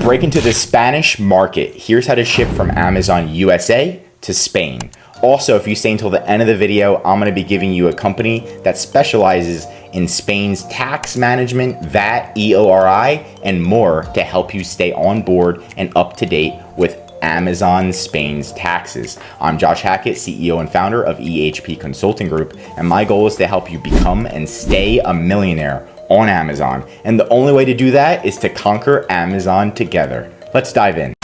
break into the Spanish market. Here's how to ship from Amazon USA to Spain. Also, if you stay until the end of the video, I'm going to be giving you a company that specializes in Spain's tax management, VAT, EORI, and more to help you stay on board and up to date with Amazon Spain's taxes. I'm Josh Hackett, CEO and founder of EHP Consulting Group, and my goal is to help you become and stay a millionaire on Amazon. And the only way to do that is to conquer Amazon together. Let's dive in.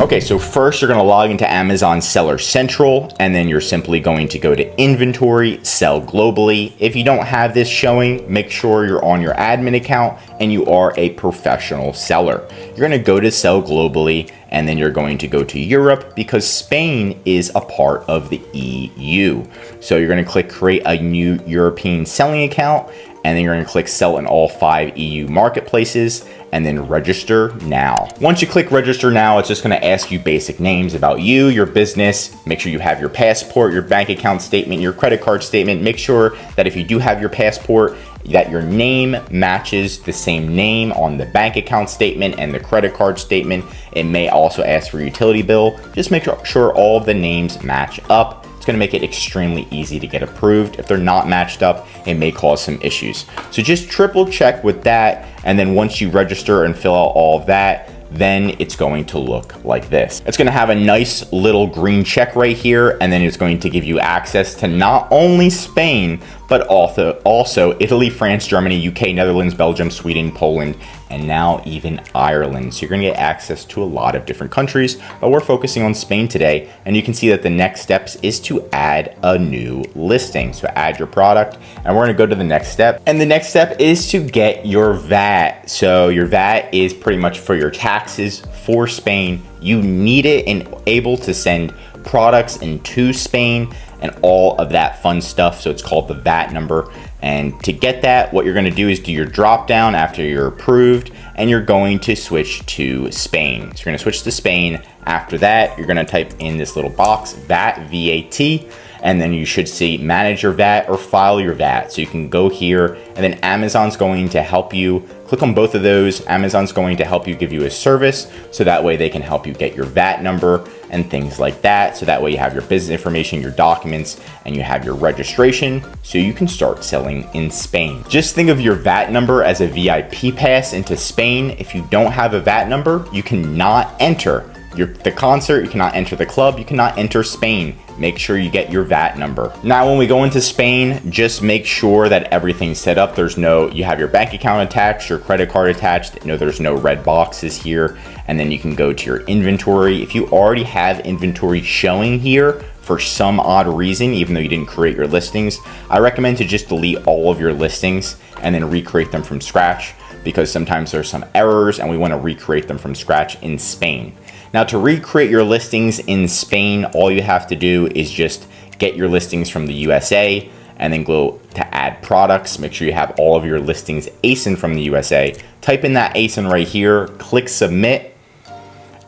Okay, so first you're going to log into Amazon Seller Central, and then you're simply going to go to Inventory, Sell Globally. If you don't have this showing, make sure you're on your admin account and you are a professional seller. You're going to go to Sell Globally, and then you're going to go to Europe because Spain is a part of the EU. So you're going to click Create a New European Selling Account, and then you're going to click Sell in all 5 EU marketplaces, and then Register Now. Once you click Register Now, it's just going to ask you basic names about you, your business. Make sure you have your passport, your bank account statement, your credit card statement. Make sure that if you do have your passport, that your name matches the same name on the bank account statement and the credit card statement. It may also ask for utility bill. Just make sure all of the names match up. It's going to make it extremely easy to get approved. If they're not matched up, it may cause some issues. So just triple check with that. And then once you register and fill out all of that, then it's going to look like this. It's going to have a nice little green check right here, and then it's going to give you access to not only Spain, but also Italy, France, Germany, UK, Netherlands, Belgium, Sweden, Poland, and now even Ireland. So you're going to get access to a lot of different countries, but we're focusing on Spain today. And you can see that the next steps is to add a new listing. So add your product, and we're going to go to the next step. And the next step is to get your VAT. So your VAT is pretty much for your taxes for Spain. You need it and able to send products into Spain and all of that fun stuff. So it's called the VAT number. And to get that, what you're going to do is do your drop down after you're approved, and you're going to switch to Spain. So you're going to switch to Spain. After that, you're going to type in this little box, VAT, VAT, and then you should see manage your VAT or file your VAT. So you can go here, and then Amazon's going to help you. Click on both of those. Amazon's going to help you, give you a service, so that way they can help you get your VAT number and things like that. So that way you have your business information, your documents, and you have your registration, so you can start selling in Spain. Just think of your VAT number as a VIP pass into Spain. If you don't have a VAT number, you cannot enter the concert, you cannot enter the club, you cannot enter Spain. Make sure you get your VAT number. Now, when we go into Spain, just make sure that everything's set up. You have your bank account attached, your credit card attached. There's no red boxes here. And then you can go to your inventory. If you already have inventory showing here for some odd reason, even though you didn't create your listings, I recommend to just delete all of your listings and then recreate them from scratch, because sometimes there's some errors and we want to recreate them from scratch in Spain. Now, to recreate your listings in Spain, all you have to do is just get your listings from the USA and then go to add products. Make sure you have all of your listings ASIN from the USA. Type in that ASIN right here, click submit,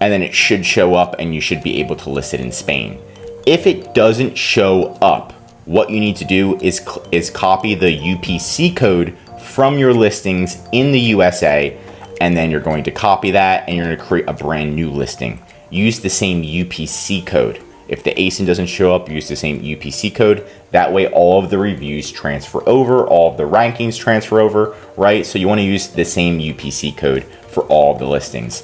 and then it should show up and you should be able to list it in Spain. If it doesn't show up, what you need to do is copy the UPC code from your listings in the USA, and then you're going to copy that and you're going to create a brand new listing. Use the same UPC code. If the ASIN doesn't show up, use the same UPC code. That way all of the reviews transfer over, all of the rankings transfer over, right? So you want to use the same UPC code for all of the listings.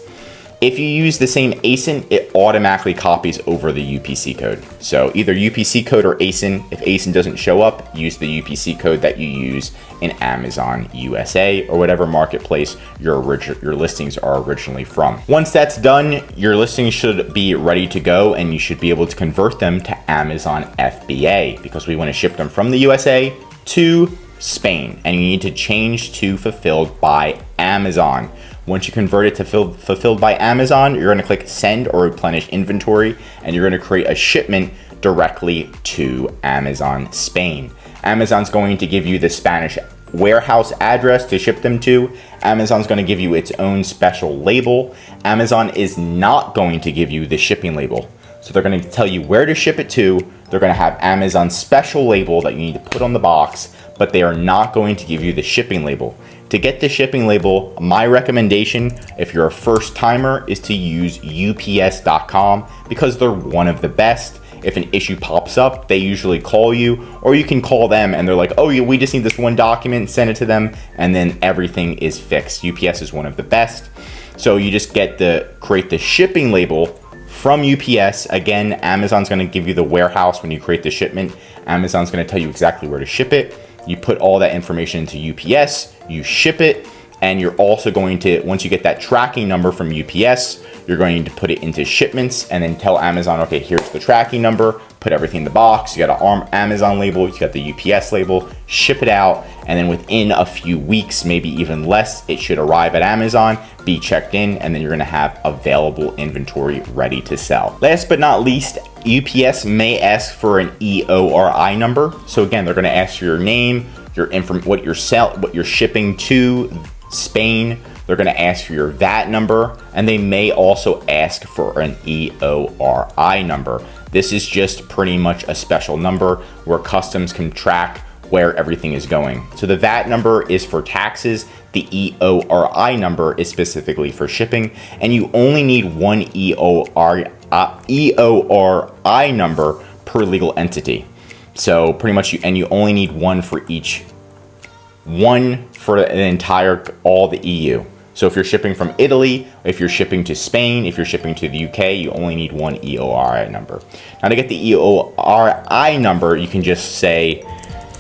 If you use the same ASIN, it automatically copies over the UPC code. So either UPC code or ASIN. If ASIN doesn't show up, use the UPC code that you use in Amazon USA or whatever marketplace your listings are originally from. Once that's done, your listings should be ready to go, and you should be able to convert them to Amazon FBA, because we want to ship them from the USA to Spain, and you need to change to fulfilled by Amazon. Once you convert it to fulfilled by Amazon, you're going to click send or replenish inventory, and you're going to create a shipment directly to Amazon Spain. Amazon's going to give you the Spanish warehouse address to ship them to. Amazon's going to give you its own special label. Amazon is not going to give you the shipping label. So they're going to tell you where to ship it to. They're going to have Amazon's special label that you need to put on the box, but they are not going to give you the shipping label. To get the shipping label, my recommendation, if you're a first timer, is to use UPS.com because they're one of the best. If an issue pops up, they usually call you, or you can call them and they're like, oh yeah, we just need this one document, send it to them, and then everything is fixed. UPS is one of the best. So you just create the shipping label from UPS. Again, Amazon's gonna give you the warehouse when you create the shipment. Amazon's gonna tell you exactly where to ship it. You put all that information into UPS, you ship it, and you're also going to, once you get that tracking number from UPS, you're going to put it into shipments and then tell Amazon, okay, here's the tracking number, put everything in the box, you got an Amazon label, you got the UPS label, ship it out, and then within a few weeks, maybe even less, it should arrive at Amazon, be checked in, and then you're gonna have available inventory ready to sell. Last but not least, UPS may ask for an EORI number. So again, they're gonna ask for your name, what you're shipping to Spain. They're gonna ask for your VAT number, and they may also ask for an EORI number. This is just pretty much a special number where customs can track where everything is going. So the VAT number is for taxes, the EORI number is specifically for shipping, and you only need one EORI number per legal entity. So pretty much you only need one for each, one for all the EU. So if you're shipping from Italy, if you're shipping to Spain, if you're shipping to the UK, you only need one EORI number. Now to get the EORI number, you can just say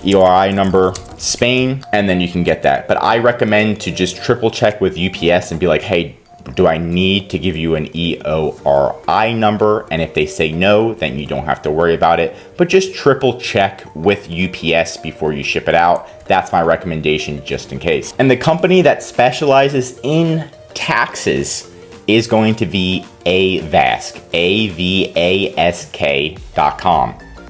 EORI number Spain, and then you can get that. But I recommend to just triple check with UPS and be like, hey, do I need to give you an EORI number? And if they say no, then you don't have to worry about it. But just triple check with UPS before you ship it out. That's my recommendation just in case. And the company that specializes in taxes is going to be Avask, AVASK.com,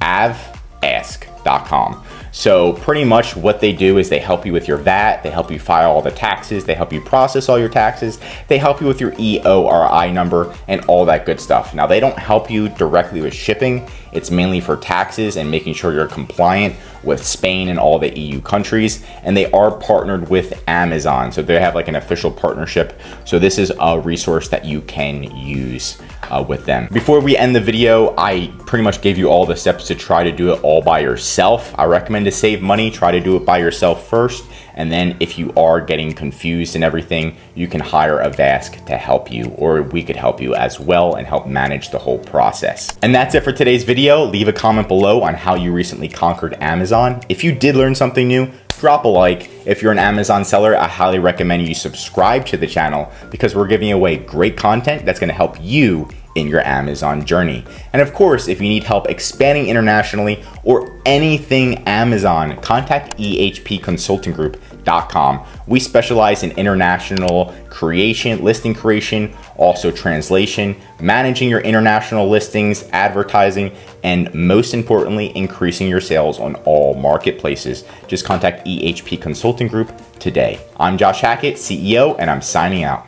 avask.com. So pretty much what they do is they help you with your VAT, they help you file all the taxes, they help you process all your taxes, they help you with your EORI number and all that good stuff. Now they don't help you directly with shipping, it's mainly for taxes and making sure you're compliant with Spain and all the EU countries, and they are partnered with Amazon. So they have like an official partnership. So this is a resource that you can use with them. Before we end the video, I pretty much gave you all the steps to try to do it all by yourself. I recommend to save money, try to do it by yourself first. And then if you are getting confused and everything, you can hire Avask to help you, or we could help you as well and help manage the whole process. And that's it for today's video. Leave a comment below on how you recently conquered Amazon. If you did learn something new, drop a like. If you're an Amazon seller, I highly recommend you subscribe to the channel because we're giving away great content that's gonna help you in your Amazon journey. And of course, if you need help expanding internationally or anything Amazon, contact ehpconsultinggroup.com. We specialize in international creation, listing creation, also translation, managing your international listings, advertising, and most importantly, increasing your sales on all marketplaces. Just contact EHP Consulting Group today. I'm Josh Hackett, CEO, and I'm signing out.